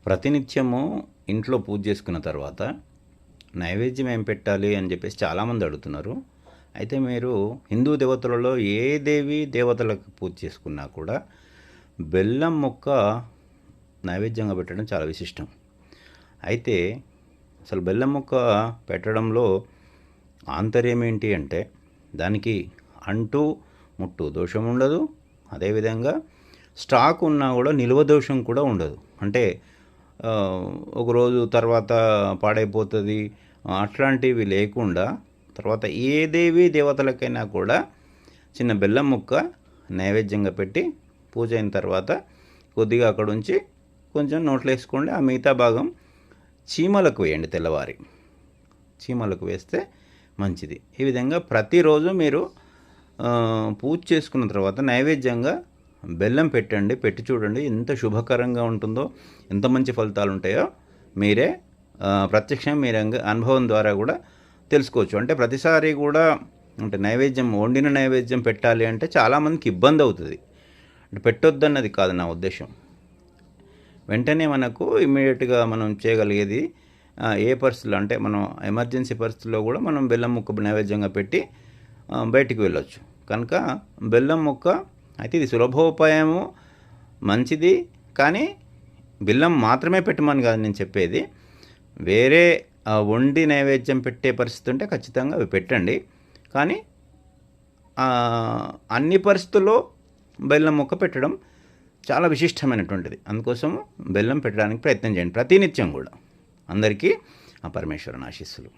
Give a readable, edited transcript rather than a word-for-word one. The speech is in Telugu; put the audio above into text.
ప్రతినిత్యము ఇంట్లో పూజ చేసుకున్న తర్వాత నైవేద్యం ఏం పెట్టాలి అని చెప్పేసి చాలామంది అడుగుతున్నారు. అయితే మీరు హిందూ దేవతలలో ఏ దేవి దేవతలకు పూజ చేసుకున్నా కూడా బెల్లం ముక్క నైవేద్యంగా పెట్టడం చాలా విశిష్టం. అయితే అసలు బెల్లం ముక్క పెట్టడంలో ఆంతర్యం ఏంటి అంటే, దానికి అంటూ ముట్టు దోషం ఉండదు. అదేవిధంగా స్టాక్ ఉన్నా కూడా నిల్వ దోషం కూడా ఉండదు. అంటే ఒకరోజు తర్వాత పాడైపోతుంది అట్లాంటివి లేకుండా, తర్వాత ఏ దేవి దేవతలకైనా కూడా చిన్న బెల్లం ముక్క నైవేద్యంగా పెట్టి పూజ అయిన తర్వాత కొద్దిగా అక్కడ ఉంచి కొంచెం నోట్లో వేసుకోండి. ఆ మిగతా భాగం చీమలకు వేయండి. తెల్లవారి చీమలకు వేస్తే మంచిది. ఈ విధంగా ప్రతిరోజు మీరు పూజ చేసుకున్న తర్వాత నైవేద్యంగా బెల్లం పెట్టండి. పెట్టి చూడండి ఎంత శుభకరంగా ఉంటుందో, ఎంత మంచి ఫలితాలు ఉంటాయో మీరే ప్రత్యక్షంగా మీరు అనుభవం ద్వారా కూడా తెలుసుకోవచ్చు. అంటే ప్రతిసారి కూడా అంటే నైవేద్యం వండిన నైవేద్యం పెట్టాలి అంటే చాలామందికి ఇబ్బంది అవుతుంది. అంటే పెట్టొద్దన్నది కాదు నా ఉద్దేశం. వెంటనే మనకు ఇమ్మీడియట్గా మనం చేయగలిగేది ఏ పరిస్థితుల్లో అంటే మనం ఎమర్జెన్సీ పరిస్థితుల్లో కూడా మనం బెల్లం ముక్క నైవేద్యంగా పెట్టి బయటికి వెళ్ళొచ్చు. కనుక బెల్లం ముక్క అయితే ఇది సులభోపాయము, మంచిది. కానీ బెల్లం మాత్రమే పెట్టమని కాదు నేను చెప్పేది. వేరే వండి నైవేద్యం పెట్టే పరిస్థితి ఉంటే ఖచ్చితంగా అవి పెట్టండి. కానీ అన్ని పరిస్థితుల్లో బెల్లం ముక్క పెట్టడం చాలా విశిష్టమైనటువంటిది. అందుకోసము బెల్లం పెట్టడానికి ప్రయత్నం చేయండి ప్రతినిత్యం కూడా. అందరికీ ఆ పరమేశ్వరుని ఆశీస్సులు.